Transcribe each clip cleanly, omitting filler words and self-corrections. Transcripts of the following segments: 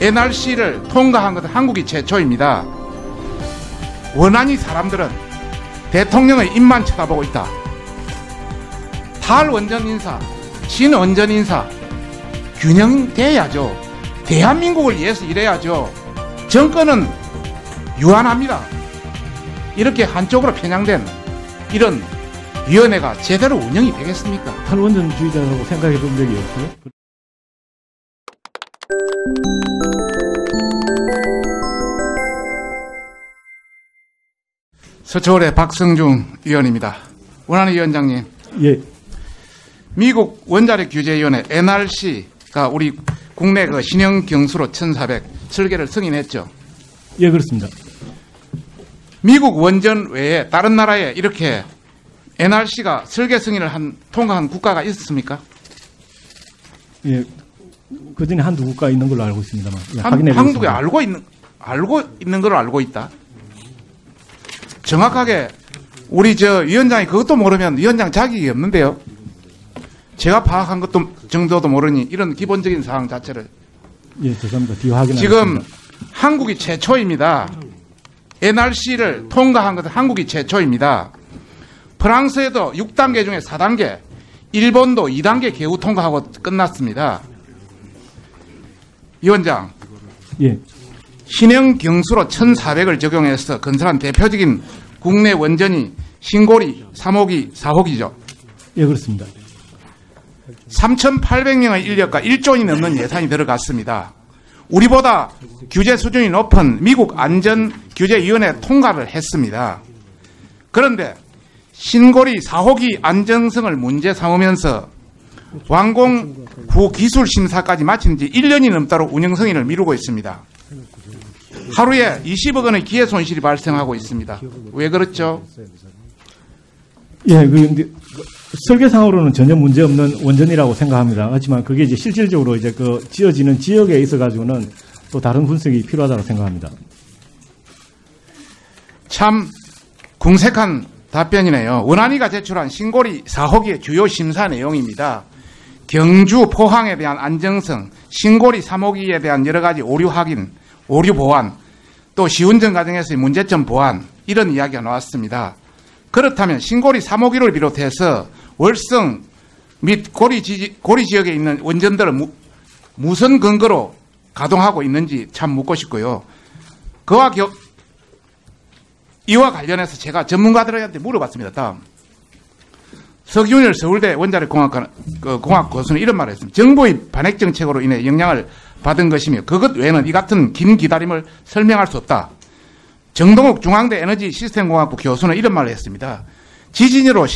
NRC를 통과한 것은 한국이 최초입니다. 원한이 사람들은 대통령의 입만 쳐다보고 있다. 탈원전 인사, 친원전 인사 균형돼야죠. 대한민국을 위해서 일해야죠. 정권은 유한합니다. 이렇게 한쪽으로 편향된 이런 위원회가 제대로 운영이 되겠습니까? 탈원전주의자라고 생각해 본 적이 없어요? 서초울의 박성중 의원입니다. 원하는 위원장님. 예. 미국 원자력 규제위원회 NRC가 우리 국내 그 신형 경수로 1400 설계를 승인했죠. 예, 그렇습니다. 미국 원전 외에 다른 나라에 이렇게 NRC가 설계 승인을 통과한 국가가 있었습니까? 예. 그 전에 한두 국가 있는 걸로 알고 있습니다만. 예, 한국에 알고 있는 걸 알고 있다. 정확하게 우리 위원장이 그것도 모르면 위원장 자격이 없는데요. 제가 파악한 것도 정도도 모르니 이런 기본적인 사항 자체를. 예, 죄송합니다. 뒤 확인하겠습니다. 지금 한국이 최초입니다. NRC를 통과한 것은 한국이 최초입니다. 프랑스에도 6단계 중에 4단계, 일본도 2단계 개우 통과하고 끝났습니다. 위원장. 예. 신형 경수로 1400을 적용해서 건설한 대표적인 국내 원전이 신고리 3호기, 4호기죠. 예, 그렇습니다. 3,800명의 인력과 1조 원이 넘는 예산이 들어갔습니다. 우리보다 규제 수준이 높은 미국 안전규제위원회 통과를 했습니다. 그런데 신고리 4호기 안정성을 문제 삼으면서 완공 후 기술 심사까지 마친 지 1년이 넘도록 운영 승인을 미루고 있습니다. 하루에 20억 원의 기회 손실이 발생하고 있습니다. 왜 그렇죠? 예, 근데 설계상으로는 전혀 문제 없는 원전이라고 생각합니다. 하지만 그게 이제 실질적으로 이제 그 지어지는 지역에 있어 가지고는 또 다른 분석이 필요하다고 생각합니다. 참 궁색한 답변이네요. 원안위가 제출한 신고리 4호기의 주요 심사 내용입니다. 경주, 포항에 대한 안정성, 신고리 3호기에 대한 여러 가지 오류 확인, 오류 보완, 또 시운전 과정에서의 문제점 보완, 이런 이야기가 나왔습니다. 그렇다면 신고리 3호기를 비롯해서 월성 및 고리 지역에 있는 원전들을 무슨 근거로 가동하고 있는지 참 묻고 싶고요. 이와 관련해서 제가 전문가들한테 물어봤습니다. 다음. 석윤일 서울대 원자력공학 교수는 이런 말을 했습니다. 정부의 반핵 정책으로 인해 영향을 받은 것이며 그것 외에는 이 같은 긴 기다림을 설명할 수 없다. 정동욱 중앙대 에너지 시스템공학부 교수는 이런 말을 했습니다. 지진으로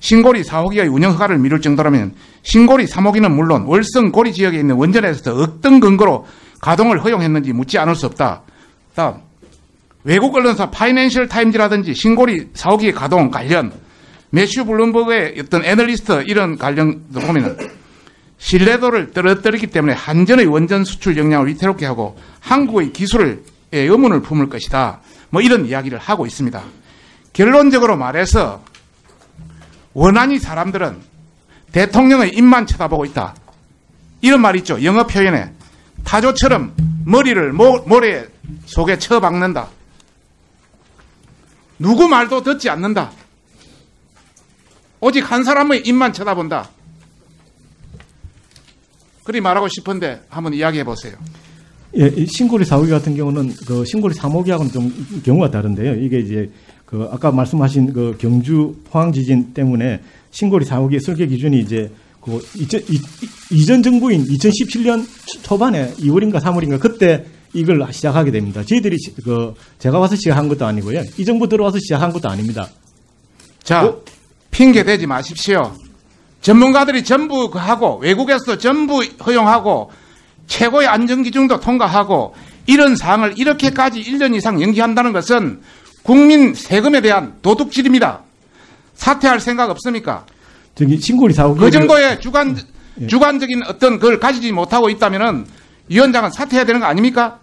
신고리 4호기의 운영 허가를 미룰 정도라면 신고리 3호기는 물론 월성 고리 지역에 있는 원전에서 어떤 근거로 가동을 허용했는지 묻지 않을 수 없다. 다음. 외국 언론사 파이낸셜 타임즈라든지 신고리 4호기의 가동 관련 매슈 블룸버그의 어떤 애널리스트 이런 관련도 보면은 신뢰도를 떨어뜨리기 때문에 한전의 원전 수출 역량을 위태롭게 하고 한국의 기술에 의문을 품을 것이다. 뭐 이런 이야기를 하고 있습니다. 결론적으로 말해서 원한이 사람들은 대통령의 입만 쳐다보고 있다. 이런 말 있죠. 영어 표현에 타조처럼 머리를 모래 속에 쳐박는다. 누구 말도 듣지 않는다. 오직 한 사람의 입만 쳐다본다. 그리 말하고 싶은데 한번 이야기해 보세요. 예, 신고리 4호기 같은 경우는 그 신고리 3호기하고는 좀 경우가 다른데요. 이게 이제 그 아까 말씀하신 그 경주 포항 지진 때문에 신고리 4호기 설계 기준이 이제 그 이전 정부인 2017년 초반에 2월인가 3월인가 그때 이걸 시작하게 됩니다. 저희들이 제가 와서 시작한 것도 아니고요. 이 정부 들어와서 시작한 것도 아닙니다. 자, 핑계 대지 마십시오. 전문가들이 전부 하고 외국에서 전부 허용하고 최고의 안전기준도 통과하고 이런 사항을 이렇게까지 1년 이상 연기한다는 것은 국민 세금에 대한 도둑질입니다. 사퇴할 생각 없습니까? 저기 신고리 4호기 그 정도의 주관적인 어떤 걸 가지지 못하고 있다면은 위원장은 사퇴해야 되는 거 아닙니까?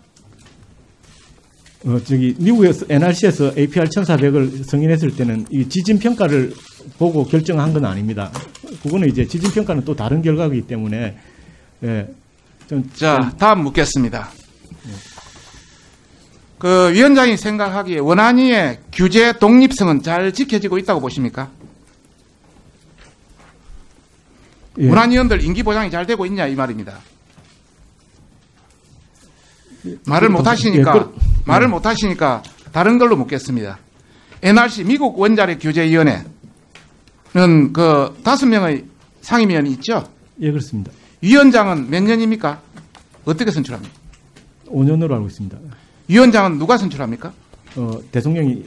미국에서 NRC에서 APR 1400을 승인했을 때는 이 지진 평가를 보고 결정한 건 아닙니다. 그거는 이제 지진 평가는 또 다른 결과이기 때문에 자, 다음 묻겠습니다. 그 위원장이 생각하기에 원안위의 규제 독립성은 잘 지켜지고 있다고 보십니까? 예. 원안위원들 임기 보장이 잘 되고 있냐 이 말입니다. 말을 못 하시니까 말을 못 하시니까 다른 걸로 묻겠습니다. NRC 미국 원자력 규제위원회는 그 5명의 상임위원이 있죠? 예, 그렇습니다. 위원장은 몇 년입니까? 어떻게 선출합니까? 5년으로 알고 있습니다. 위원장은 누가 선출합니까? 대통령이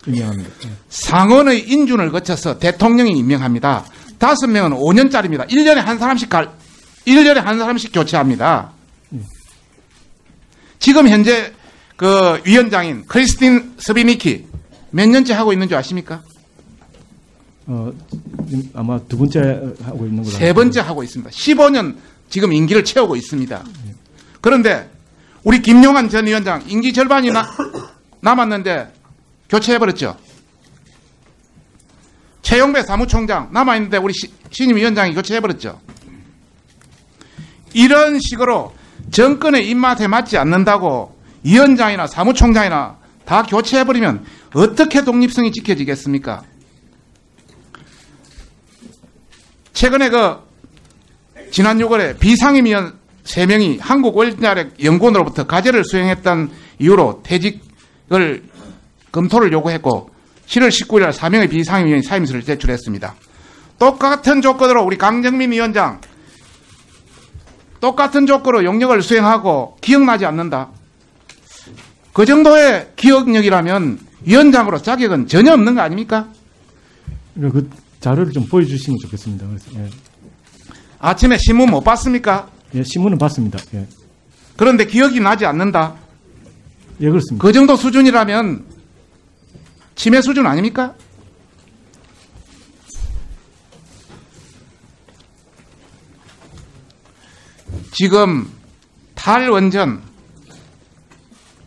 임명합니다. 예. 상원의 인준을 거쳐서 대통령이 임명합니다. 5명은 5년짜리입니다. 1년에 한 사람씩 교체합니다. 지금 현재 그 위원장인 크리스틴 스비니키 몇 년째 하고 있는 줄 아십니까? 지금 아마 2번째 하고 있는 걸로. 3번째 하고 있습니다. 15년 지금 임기를 채우고 있습니다. 그런데 우리 김용환 전 위원장 임기 절반이 남았는데 교체해버렸죠. 최용배 사무총장 남아있는데 우리 신임 위원장이 교체해버렸죠. 이런 식으로 정권의 입맛에 맞지 않는다고 위원장이나 사무총장이나 다 교체해버리면 어떻게 독립성이 지켜지겠습니까? 최근에 지난 6월에 비상임위원 3명이 한국원자력연구원으로부터 과제를 수행했던 이유로 퇴직을 검토를 요구했고 7월 19일 날 4명의 비상임위원이 사임서를 제출했습니다. 똑같은 조건으로 우리 강정민 위원장 똑같은 조건으로 용역을 수행하고 기억나지 않는다. 그 정도의 기억력이라면 위원장으로 자격은 전혀 없는 거 아닙니까? 그 자료를 좀 보여주시면 좋겠습니다. 그래서, 예. 아침에 신문 못 봤습니까? 예, 신문은 봤습니다. 예. 그런데 기억이 나지 않는다. 예, 그렇습니다. 그 정도 수준이라면 치매 수준 아닙니까? 지금 탈원전,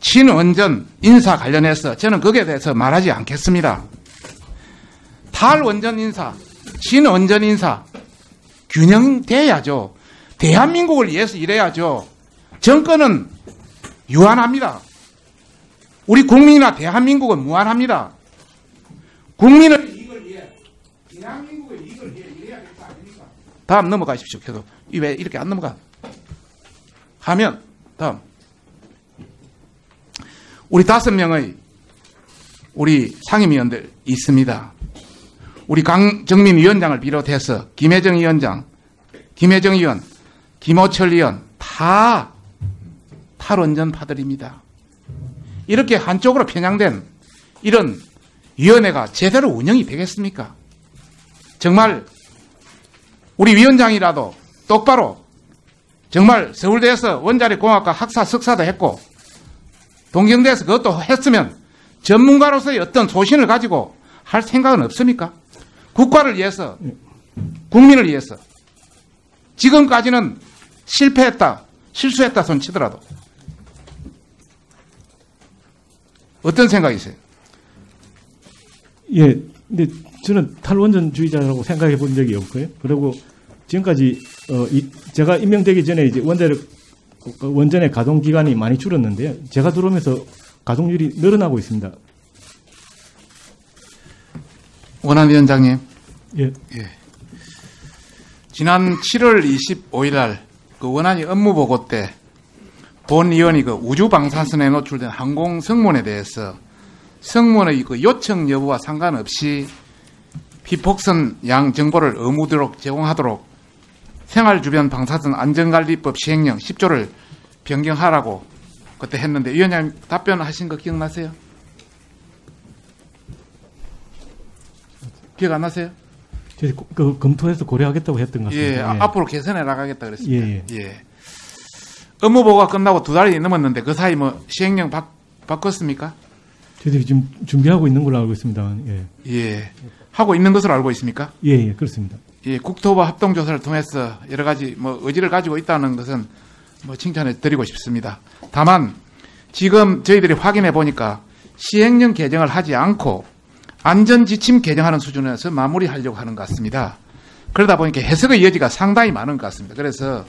친원전 인사 관련해서 저는 거기에 대해서 말하지 않겠습니다. 탈원전 인사, 친원전 인사 균형돼야죠. 대한민국을 위해서 일해야죠. 정권은 유한합니다. 우리 국민이나 대한민국은 무한합니다. 국민의 이익을 위해, 대한민국의 이익을 위해 일해야 될 거 아닙니까? 다음 넘어가십시오. 계속 왜 이렇게 안 넘어가? 하면 다음 우리 5명의 우리 상임위원들 있습니다. 우리 강정민 위원장을 비롯해서 김혜정 위원장, 김혜정 의원, 김호철 의원 다 탈원전파들입니다. 이렇게 한쪽으로 편향된 이런 위원회가 제대로 운영이 되겠습니까? 정말 우리 위원장이라도 똑바로 정말 서울대에서 원자력공학과 학사 석사도 했고 동경대에서 그것도 했으면 전문가로서의 어떤 소신을 가지고 할 생각은 없습니까? 국가를 위해서, 국민을 위해서. 지금까지는 실패했다, 실수했다 손 치더라도 어떤 생각이세요? 예, 근데 저는 탈원전주의자라고 생각해 본 적이 없고요. 그리고 지금까지 제가 임명되기 전에 이제 원전의 가동 기간이 많이 줄었는데요. 제가 들어오면서 가동률이 늘어나고 있습니다. 원안 위원장님. 예. 지난 7월 25일 날 그 원안위 업무보고 때 본 의원이 그 우주방사선에 노출된 항공 성문에 대해서 성문의 그 요청 여부와 상관없이 피폭선 양 정보를 의무대로 제공하도록 생활주변 방사선 안전관리법 시행령 10조를 변경하라고 그때 했는데 위원장님 답변하신 거 기억나세요? 기억 안 나세요? 그 검토해서 고려하겠다고 했던 것 같습니다. 예, 앞으로 개선해 나가겠다 그랬습니다. 예. 업무보고가 끝나고 2달이 넘었는데 그 사이 뭐 시행령 바꿨습니까? 저희들이 지금 준비하고 있는 걸로 알고 있습니다. 예. 하고 있는 것으로 알고 있습니까? 예, 그렇습니다. 예, 국토부 합동조사를 통해서 여러 가지 뭐 의지를 가지고 있다는 것은 뭐 칭찬해 드리고 싶습니다. 다만 지금 저희들이 확인해 보니까 시행령 개정을 하지 않고 안전지침 개정하는 수준에서 마무리하려고 하는 것 같습니다. 그러다 보니까 해석의 여지가 상당히 많은 것 같습니다. 그래서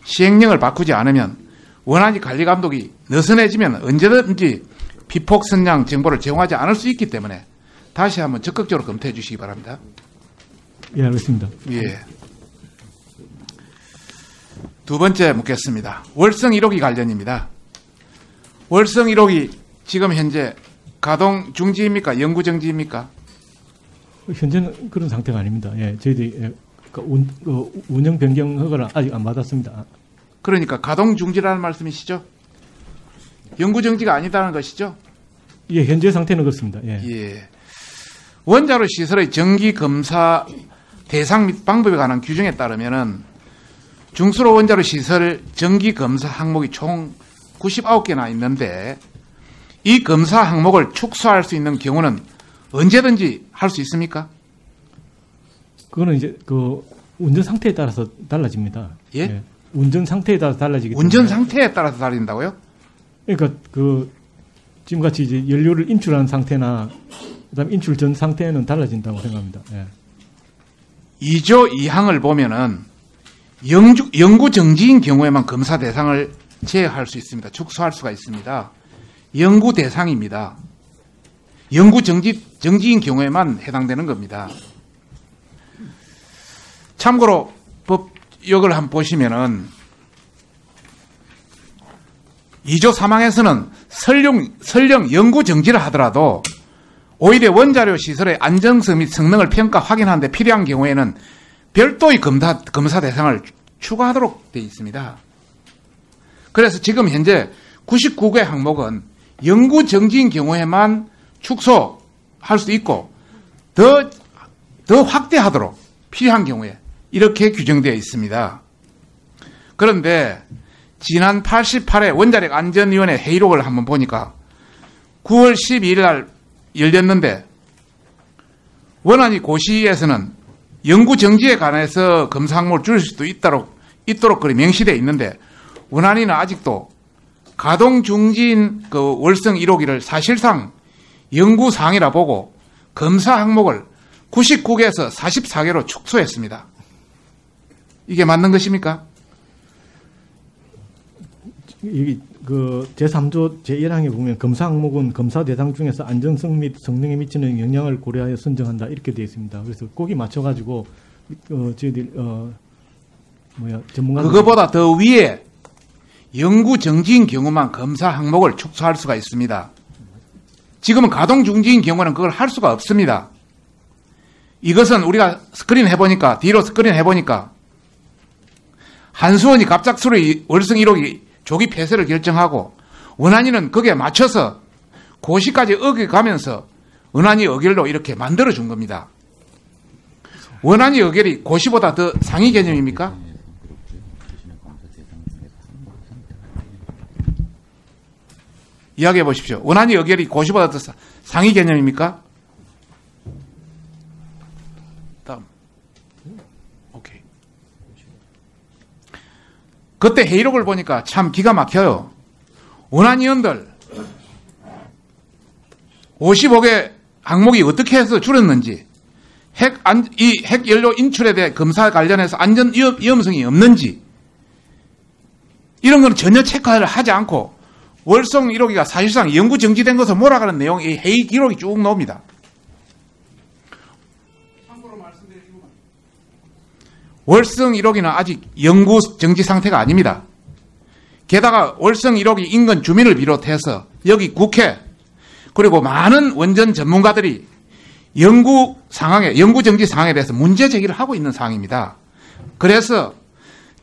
시행령을 바꾸지 않으면 원안위 관리감독이 느슨해지면 언제든지 피폭 선량 정보를 제공하지 않을 수 있기 때문에 다시 한번 적극적으로 검토해 주시기 바랍니다. 예, 알겠습니다. 예. 두 번째 묻겠습니다. 월성 1호기 관련입니다. 월성 1호기 지금 현재 가동 중지입니까? 영구 정지입니까? 현재는 그런 상태가 아닙니다. 예, 저희들이 운영 변경 허가를 아직 안 받았습니다. 그러니까 가동 중지라는 말씀이시죠? 영구 정지가 아니다는 것이죠? 예, 현재 상태는 그렇습니다. 예. 예. 원자로 시설의 정기 검사 대상 및 방법에 관한 규정에 따르면은 중수로 원자로 시설 정기 검사 항목이 총 99개나 있는데 이 검사 항목을 축소할 수 있는 경우는 언제든지 할 수 있습니까? 그거는 이제 그 운전 상태에 따라서 달라집니다. 예? 운전 상태에 따라서 달라지기 때문에. 운전 상태에 따라서 달린다고요? 그러니까 그 지금같이 이제 연료를 인출한 상태나 그다음 인출 전 상태는 달라진다고 생각합니다. 예. 2조 2항을 보면은 영구 정지인 경우에만 검사 대상을 제외할 수 있습니다. 축소할 수가 있습니다. 영구 대상입니다. 영구 정지인 경우에만 해당되는 겁니다. 참고로 법역을 한번 보시면은 2조 3항에서는 설령 영구 정지를 하더라도 오히려 원자료 시설의 안정성 및 성능을 평가 확인하는 데 필요한 경우에는 별도의 검사 대상을 추가하도록 되어 있습니다. 그래서 지금 현재 99개 항목은 영구 정지인 경우에만 축소할 수 있고 더 확대하도록 필요한 경우에 이렇게 규정되어 있습니다. 그런데 지난 88회 원자력 안전위원회 회의록을 한번 보니까 9월 12일 날 열렸는데 원안위 고시에서는 영구 정지에 관해서 검사 항목을 줄일 수도 있도록 그리 명시되어 있는데 원안위는 아직도 가동 중지인 그 월성 1호기를 사실상 영구 사항이라 보고 검사 항목을 99개에서 44개로 축소했습니다. 이게 맞는 것입니까? 여기 그 제3조 제1항에 보면 검사 항목은 검사 대상 중에서 안전성 및 성능에 미치는 영향을 고려하여 선정한다 이렇게 되어 있습니다. 그래서 거기 맞춰가지고 저희들 전문가 그거보다 더 위에 영구 정지인 경우만 검사 항목을 축소할 수가 있습니다. 지금은 가동 중지인 경우는 그걸 할 수가 없습니다. 이것은 우리가 뒤로 스크린 해보니까 한수원이 갑작스레 월성 1호기 조기 폐쇄를 결정하고 원안위는 거기에 맞춰서 고시까지 어겨가면서 원안위 의결로 이렇게 만들어준 겁니다. 원안위 의결이 고시보다 더 상위 개념입니까? 이야기해 보십시오. 원안위 의결이 고시보다 더 상위 개념입니까? 다음. 오케이. 그때 회의록을 보니까 참 기가 막혀요. 원안위원들 55개 항목이 어떻게 해서 줄었는지, 핵 연료 인출에 대해 검사 관련해서 안전 위험성이 없는지 이런 건 전혀 체크를 하지 않고 월성 1호기가 사실상 영구 정지된 것으로 몰아가는 내용이 회의 기록이 쭉 나옵니다. 월성 1호기는 아직 영구 정지 상태가 아닙니다. 게다가 월성 1호기 인근 주민을 비롯해서 여기 국회 그리고 많은 원전 전문가들이 영구 정지 상황에 대해서 문제 제기를 하고 있는 상황입니다. 그래서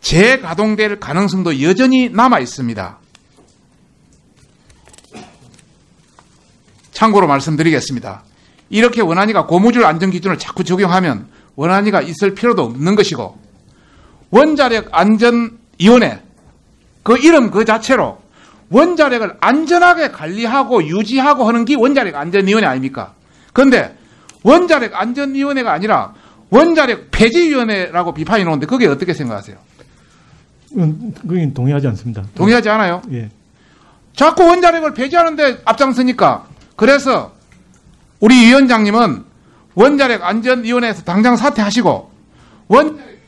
재가동될 가능성도 여전히 남아 있습니다. 참고로 말씀드리겠습니다. 이렇게 원안위가 고무줄 안전기준을 자꾸 적용하면 원안위가 있을 필요도 없는 것이고 원자력 안전위원회 그 이름 그 자체로 원자력을 안전하게 관리하고 유지하고 하는 게 원자력 안전위원회 아닙니까? 그런데 원자력 안전위원회가 아니라 원자력 폐지위원회라고 비판이 나오는데 그게 어떻게 생각하세요? 그건 동의하지 않습니다. 동의하지 않아요? 예. 자꾸 원자력을 폐지하는데 앞장서니까 그래서 우리 위원장님은 원자력 안전위원회에서 당장 사퇴하시고 원자력